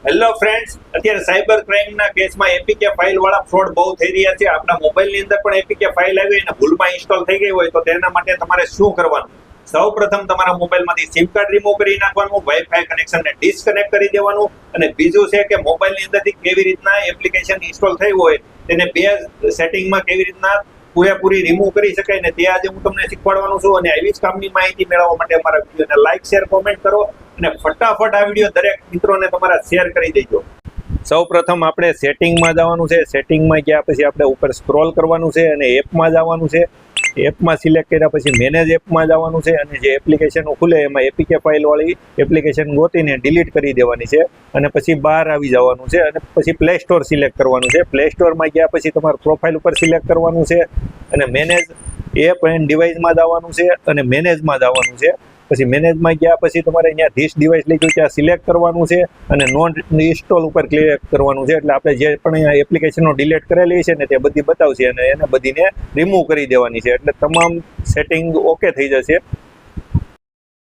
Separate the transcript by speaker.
Speaker 1: Hello friends, અત્યારે cyber ક્રાઇમના કેસમાં APK file વાળા ફ્રોડ બહુ થઈ રહ્યા છે. આપણા મોબાઈલની અંદર પણ એપીકે ફાઇલ આવી અને ભૂલમાં ઇન્સ્ટોલ થઈ ગઈ હોય તો તેના માટે તમારે શું કરવાનું? સૌપ્રથમ તમારા મોબાઈલમાંથી સિમ કાર્ડ રિમૂવ કરી નાખવાનું, વાઈફાઈ કનેક્શનને ડિસ્કનેક્ટ કરી દેવાનું અને બીજું છે કે મોબાઈલની અંદરથી કેવી રીતના એપ્લિકેશન ઇન્સ્ટોલ થઈ હોય તેને બે સેટિંગમાં કેવી રીતના પૂરેપૂરી રિમૂવ કરી શકાય ને તે આજે હું તમને શીખવાડવાનું છું. અને આવી જ કામની માહિતી મેળવવા માટે અમારા વિડીયોને લાઈક, શેર, કોમેન્ટ કરો અને ફટાફટ આ વિડીયો દરેક મિત્રોને તમારા શેર કરી દેજો. સૌ પ્રથમ આપણે સેટિંગમાં જવાનું છે. સેટિંગમાં ગયા પછી આપણે ઉપર સ્ક્રોલ કરવાનું છે અને એપમાં જવાનું છે. એપમાં સિલેક્ટ કર્યા પછી મેનેજ એપમાં જવાનું છે અને જે એપ્લિકેશનો ખુલે એમાં એપીકે ફાઇલ વાળી એપ્લિકેશન ગોતીને ડિલીટ કરી દેવાની છે અને પછી બહાર આવી જવાનું છે અને પછી પ્લે સ્ટોર સિલેક્ટ કરવાનું છે. પ્લે સ્ટોરમાં ગયા પછી તમારું પ્રોફાઇલ ઉપર સિલેક્ટ કરવાનું છે અને મેનેજ એપ એન્ડ ડિવાઇસમાં જવાનું છે અને મેનેજમાં જવાનું છે. પછી મેનેજમાં ગયા પછી તમારે અહીંયા ધીસ ડિવાઇસ લખ્યું ત્યાં સિલેક્ટ કરવાનું છે અને નોન ઇન્સ્ટોલ ઉપર ક્લિક કરવાનું છે. એટલે આપણે જે પણ અહીંયા એપ્લિકેશનો ડિલીટ કરેલી છે ને તે બધી બતાવશે અને એને બધીને રિમૂવ કરી દેવાની છે. એટલે તમામ સેટિંગ ઓકે થઈ જશે.